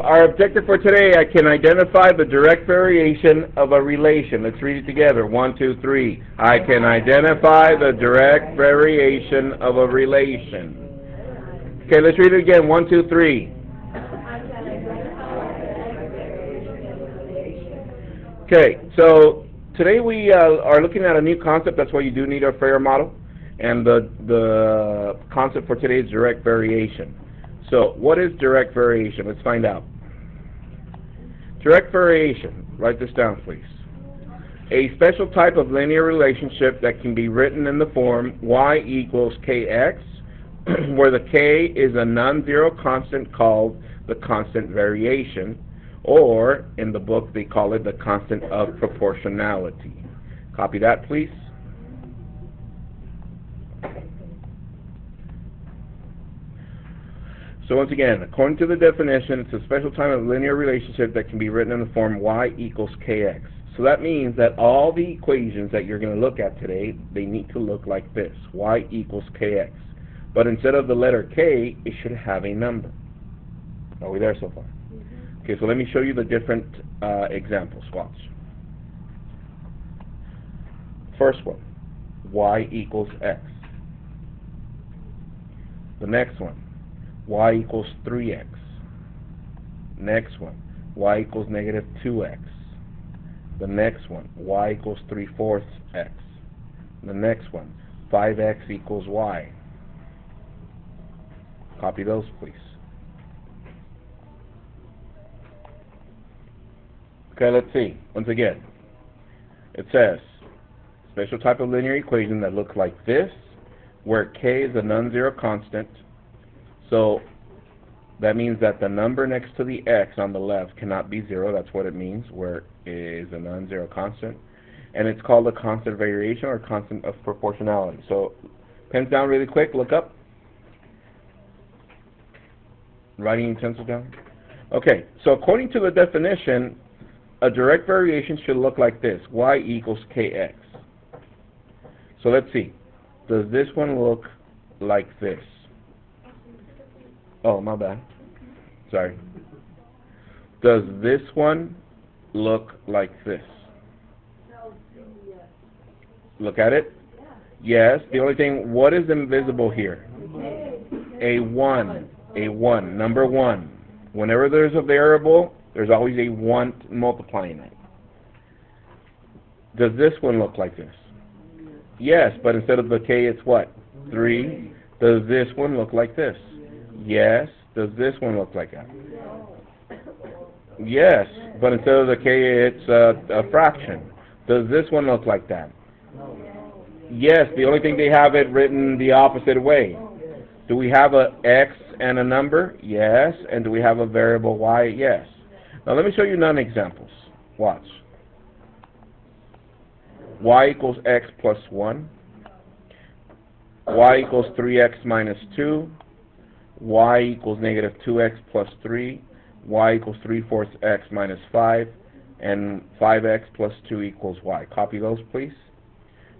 our objective for today, I can identify the direct variation of a relation. Let's read it together. 1, 2, 3. I can identify the direct variation of a relation. Okay, let's read it again. 1, 2, 3. Okay, so today we are looking at a new concept. That's why you do need a Fair model. And the concept for today is direct variation. So, what is direct variation? Let's find out. Direct variation, write this down please. A special type of linear relationship that can be written in the form y equals kx, where the k is a non-zero constant called the constant variation, or in the book they call it the constant of proportionality. Copy that please. So once again, according to the definition, it's a special type of linear relationship that can be written in the form y equals kx. So that means that all the equations that you're going to look at today, they need to look like this, y equals kx. But instead of the letter k, it should have a number. Are we there so far? Okay, so let me show you the different examples. Watch. First one, y equals x. The next one, y equals 3x. Next one, y equals negative 2x. The next one, y equals 3/4 x. The next one, 5x equals y. Copy those, please. Okay, let's see. Once again, it says, special type of linear equation that looks like this, where k is a non-zero constant. So that means that the number next to the x on the left cannot be 0. That's what it means, where it is a non-zero constant. And it's called a constant variation or constant of proportionality. So pens down really quick, look up. Writing utensil down. Okay, so according to the definition, a direct variation should look like this, y equals kx. So let's see. Does this one look like this? Oh, my bad. Sorry. Does this one look like this? Look at it? Yes. The only thing, what is invisible here? A 1. A 1. Number 1. Whenever there's a variable, there's always a 1 multiplying it. Does this one look like this? Yes, but instead of the k, it's what? 3. Does this one look like this? Yes. Does this one look like that? Yes, but instead of the k, it's a fraction. Does this one look like that? Yes, the only thing they have it written the opposite way. Do we have a x and a number? Yes. And do we have a variable y? Yes. Now let me show you non-examples. Watch. Y equals x plus 1. Y equals 3x minus 2. Y equals negative 2x plus 3. Y equals 3/4 x minus 5. And 5x plus 2 equals y. Copy those, please.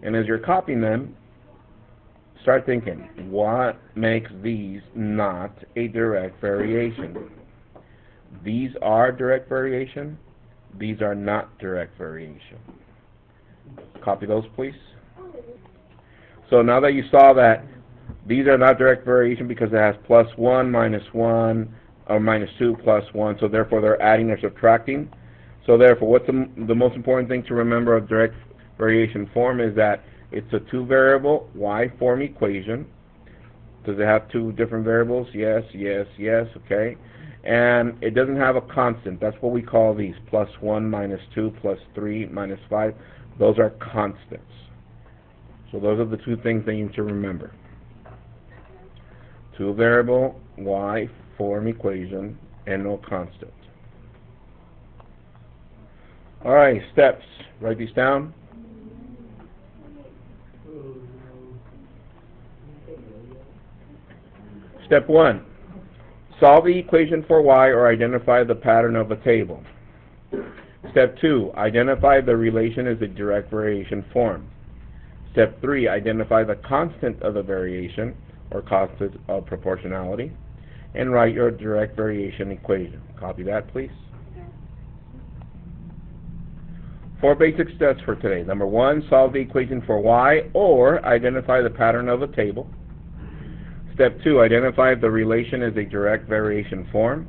And as you're copying them, start thinking, what makes these not a direct variation? These are direct variation. These are not direct variation. Copy those, please. So now that you saw that these are not direct variation because it has plus 1, minus 1, or minus 2 plus 1, so therefore they're adding or subtracting. So therefore, what's the most important thing to remember of direct variation form is that it's a 2-variable y form equation. Does it have 2 different variables? Yes, yes, yes, okay. And it doesn't have a constant. That's what we call these, plus 1, minus 2, plus 3, minus 5. Those are constants. So those are the 2 things that you need to remember. 2-variable y form equation and no constant. Alright, steps. Write these down. Step 1. Solve the equation for y or identify the pattern of a table. Step 2. Identify the relation as a direct variation form. Step 3. Identify the constant of the variation or constant of proportionality. and write your direct variation equation. Copy that, please. 4 basic steps for today. Number 1, solve the equation for y, or identify the pattern of a table. Step 2, identify if the relation is a direct variation form,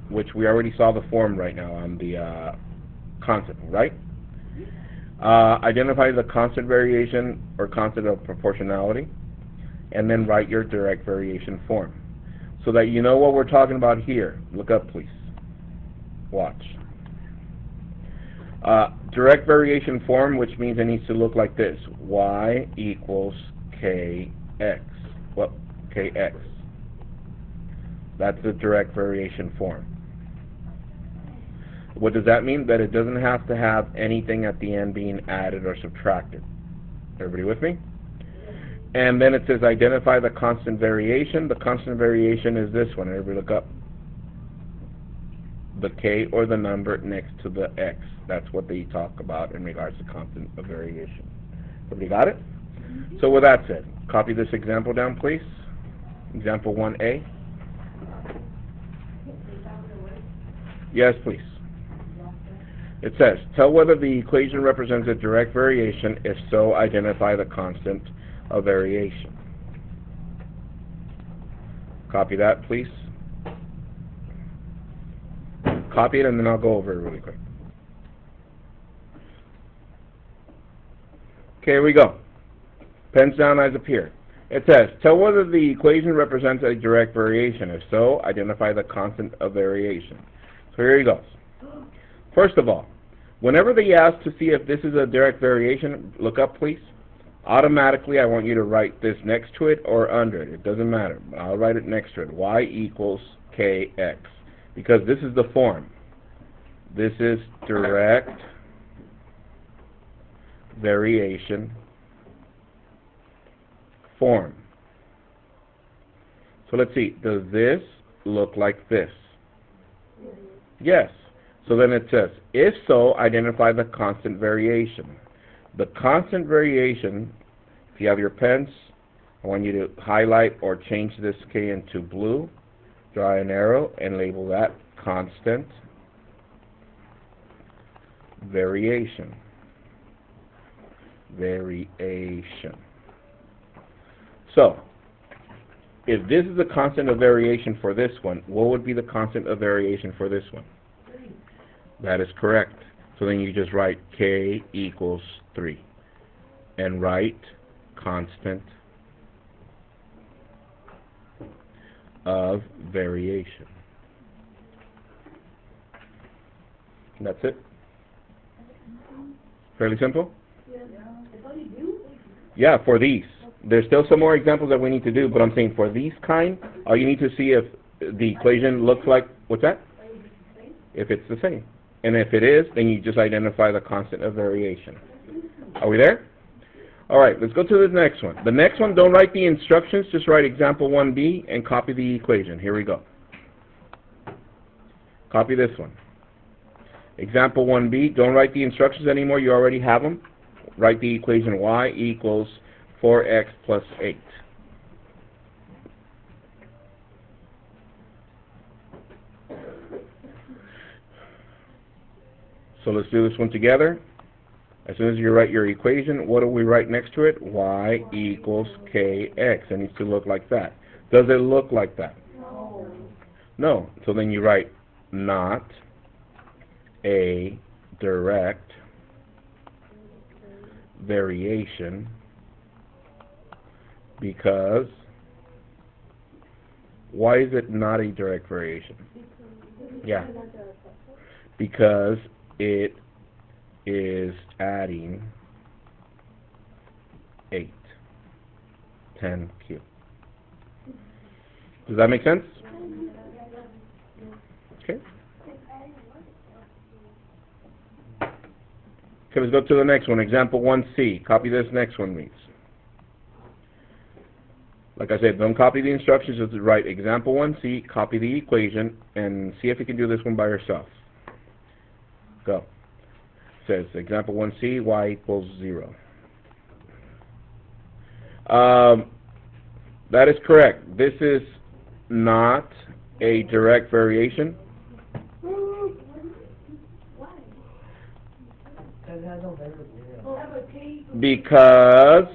which we already saw the form right now on the constant, right? Identify the constant variation or constant of proportionality, and then write your direct variation form. So that you know what we're talking about here. Look up, please. Watch. Direct variation form, which means it needs to look like this. Y equals kx. Well, kx. That's the direct variation form. What does that mean? That it doesn't have to have anything at the end being added or subtracted. Everybody with me? And then it says identify the constant variation. The constant variation is this one. Everybody look up. The k or the number next to the x. That's what they talk about in regards to constant of variation. Everybody got it? So with that said, copy this example down, please. Example 1a. Yes, please. It says, tell whether the equation represents a direct variation. If so, identify the constant of variation. Copy that, please. Copy it, and then I'll go over it really quick. Okay, here we go. Pens down, eyes up here. It says, tell whether the equation represents a direct variation. If so, identify the constant of variation. So here he goes. First of all, whenever they ask to see if this is a direct variation, look up, please. Automatically, I want you to write this next to it or under it. It doesn't matter. I'll write it next to it. Y equals kx. Because this is the form. This is direct variation form. So let's see. Does this look like this? Yes. So then it says, if so, identify the constant variation. The constant variation, if you have your pens, I want you to highlight or change this K into blue, draw an arrow, and label that constant variation. Variation. So, if this is the constant of variation for this one, what would be the constant of variation for this one? That is correct. So then you just write K equals 3 and write constant of variation. And that's it. Fairly simple? Yeah, for these. There's still some more examples that we need to do, but I'm saying for these kind, all you need to see if the equation looks like, what's that? If it's the same. And if it is, then you just identify the constant of variation. Are we there? All right, let's go to the next one. The next one, don't write the instructions, just write example 1b and copy the equation. Here we go. Copy this one. Example 1b, don't write the instructions anymore, you already have them. Write the equation y equals 4x plus 8. So let's do this one together. As soon as you write your equation, what do we write next to it? Y equals kx. It needs to look like that. Does it look like that? No. No. So then you write not a direct variation because, why is it not a direct variation? Yeah. Because it is adding 8, 10 cubed. Does that make sense? Okay. Okay, let's go to the next one. Example 1c. Copy this next one, please. Like I said, don't copy the instructions. Just write example 1c, copy the equation, and see if you can do this one by yourself. Go. It says example 1c, y equals 0. That is correct. This is not a direct variation? Because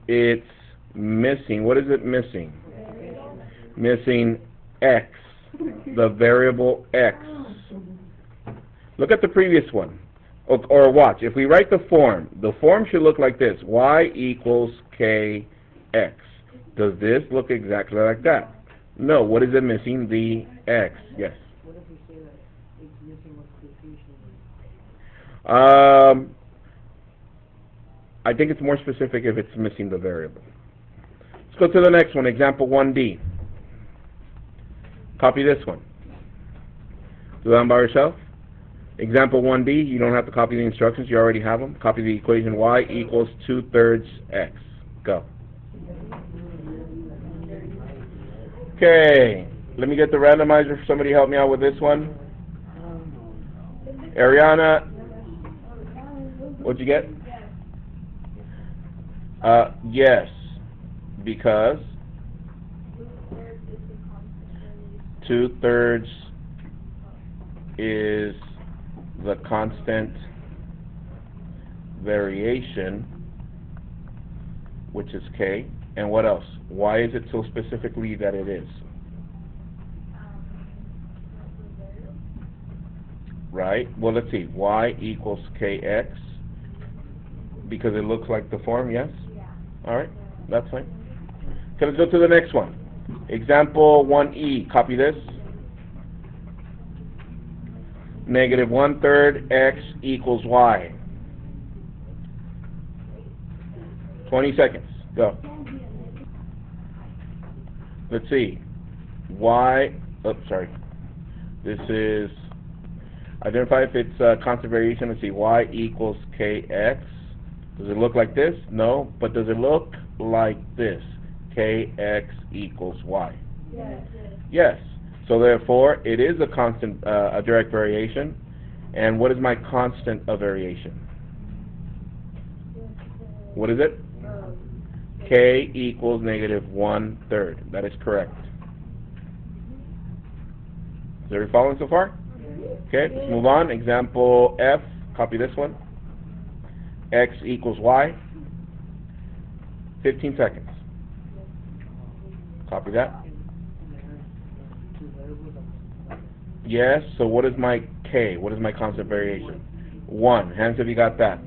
it's missing. What is it missing? Missing x, the variable x. Look at the previous one. Or watch. If we write the form should look like this. Y equals kx. Does this look exactly like that? No. What is it missing? The x. Yes. What if we say that it's missing what's coefficient? I think it's more specific if it's missing the variable. Let's go to the next one, example 1D. Copy this one. Do that by yourself. Example 1D, you don't have to copy the instructions, you already have them. Copy the equation y equals 2/3 x. Go. Okay, let me get the randomizer. Somebody help me out with this one. Ariana, what'd you get? Yes, because 2/3 is the constant variation, which is k, and what else? Why is it so specifically that it is? Right? Well, let's see. Y equals kx, because it looks like the form, yes? All right, that's fine. Okay, let's go to the next one. Example 1E, copy this. Negative 1/3 x equals y. 20 seconds, go. Let's see. Y, sorry. This is, identify if it's constant variation. Let's see, y equals kx. Does it look like this? No, but does it look like this? Kx equals y. Yes. Yes. So therefore, it is a constant, a direct variation. And what is my constant of variation? What is it? K equals negative 1/3. That is correct. Is everybody following so far? Okay, let's move on. Example F, copy this one. X equals y. 15 seconds. Copy that. Yes, so what is my K? What is my constant variation? 1. Hands if you got that.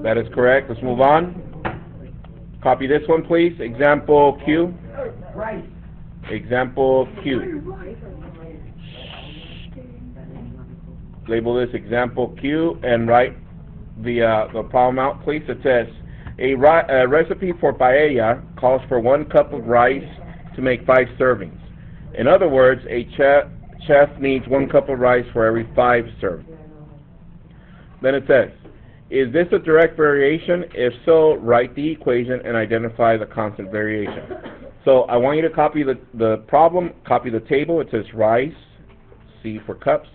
That is correct. Let's move on. Copy this one, please. Example Q. Example Q. Label this example Q and write the problem out, please. It says, a recipe for paella calls for 1 cup of rice to make 5 servings. In other words, a chef needs 1 cup of rice for every 5 servings. Then it says, is this a direct variation? If so, write the equation and identify the constant variation. So I want you to copy the problem, copy the table. It says rice, C for cups,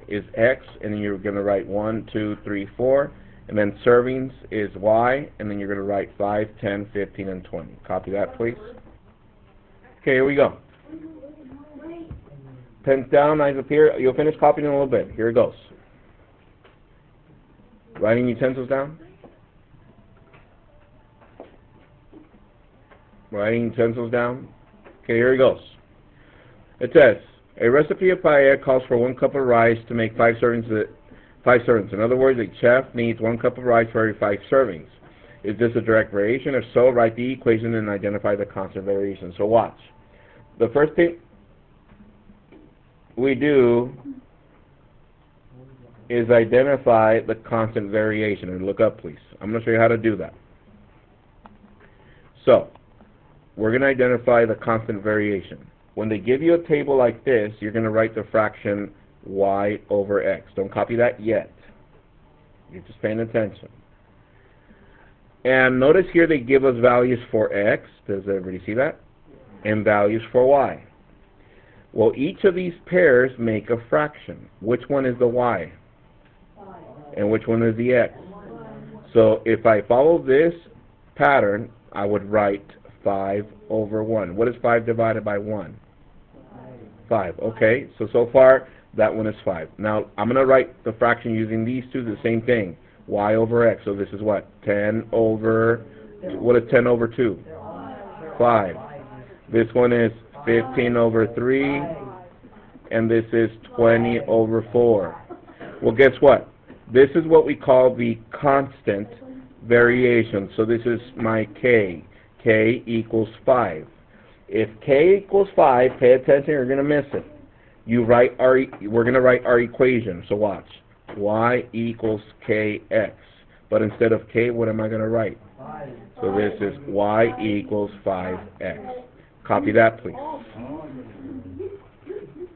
is X, and then you're going to write 1, 2, 3, 4, and then servings is Y, and then you're going to write 5, 10, 15, and 20. Copy that, please. Okay, here we go. Pens down, eyes up here. You'll finish copying in a little bit. Here it goes. Writing utensils down. Writing utensils down. Okay, here it goes. It says, a recipe of paella calls for 1 cup of rice to make 5 servings. 5 servings. In other words, a chef needs 1 cup of rice for every 5 servings. Is this a direct variation? If so, write the equation and identify the constant variation. So watch. The first thing we do is identify the constant variation. And look up, please. I'm going to show you how to do that. So, we're going to identify the constant variation. When they give you a table like this, you're going to write the fraction y over x. Don't copy that yet. You're just paying attention. And notice here they give us values for x. Does everybody see that? And values for y. Well, each of these pairs make a fraction. Which one is the y? And which one is the x? So if I follow this pattern, I would write 5 over 1. What is 5 divided by 1? 5. Okay, so far, that one is 5. Now, I'm going to write the fraction using these two, the same thing. Y over x. So this is what? 10 over, what is 10 over 2? 5. This one is 15 over 3. And this is 20 over 4. Well, guess what? This is what we call the constant variation. So this is my k. K equals 5. If k equals 5, pay attention, you're going to miss it. We're going to write our equation. So watch. Y equals kx. But instead of k, what am I going to write? So this is y equals 5x. Copy that, please.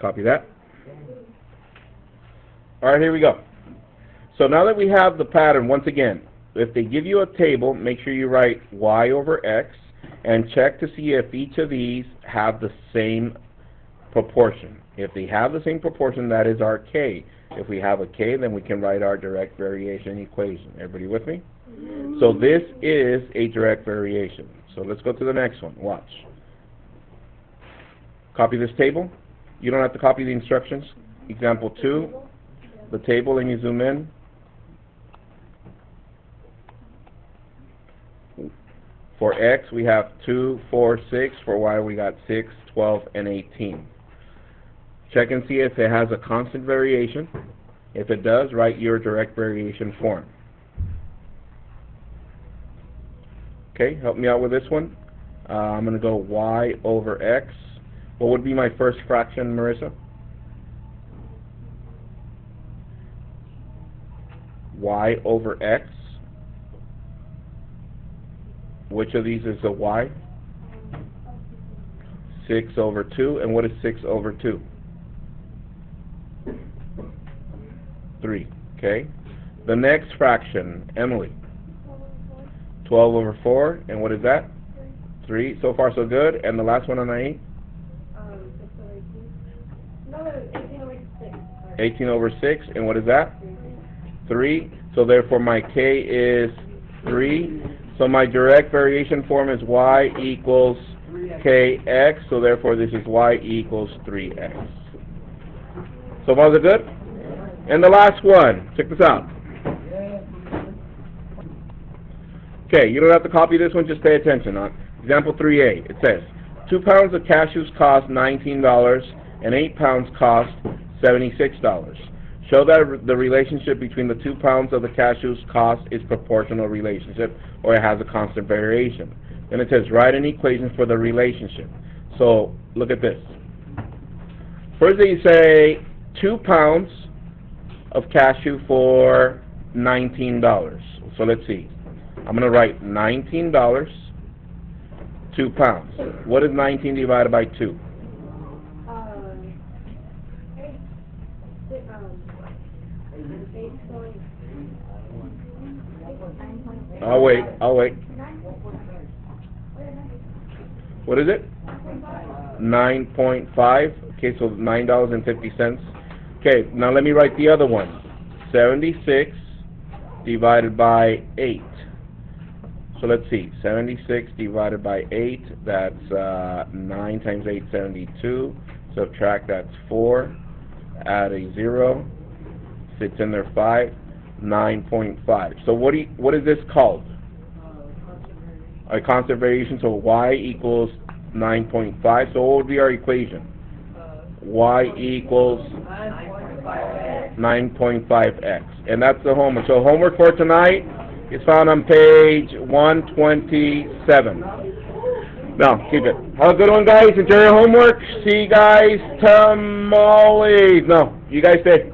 Copy that. All right, here we go. So now that we have the pattern, once again, if they give you a table, make sure you write y over x and check to see if each of these have the same proportion. If they have the same proportion, that is our k. If we have a k, then we can write our direct variation equation. Everybody with me? So this is a direct variation. So let's go to the next one. Watch. Copy this table. You don't have to copy the instructions. Example 2, the table, and you zoom in. For x, we have 2, 4, 6. For y, we got 6, 12, and 18. Check and see if it has a constant variation. If it does, write your direct variation form. Okay, help me out with this one. I'm going to go y over x. What would be my first fraction, Marissa? Y over x. Which of these is a y? 6 over 2. And what is 6 over 2? 3. Okay. The next fraction, Emily. 12 over 4. And what is that? 3. So far, so good. And the last one on 8? 18 over 6. And what is that? 3. So therefore, my k is 3. So my direct variation form is y equals kx. So therefore, this is y equals 3x. So far, so good? And the last one. Check this out. Okay, you don't have to copy this one. Just pay attention. Example 3a. It says, 2 pounds of cashews cost $19 and 8 pounds cost $76. Show that the relationship between the 2 pounds of the cashews cost is proportional relationship, or it has a constant variation. Then it says, write an equation for the relationship. So, look at this. First they say 2 pounds of cashew for $19. So let's see. I'm going to write $19, 2 pounds. What is 19 divided by 2? I'll wait. What is it? 9.5. Okay, so $9.50. Okay, now let me write the other one. 76 divided by 8. So let's see. 76 divided by 8, that's 9 times 8, 72. Subtract, that's 4. Add a 0. Sits in there 5. 9.5. So what is this called? A constant variation. So y equals 9.5. So what would be our equation? Y equals 9.5x. And that's the homework. So homework for tonight is found on page 127. Now, keep it. Have a good one, guys. Enjoy your homework. See you guys tomorrow. No, you guys stay.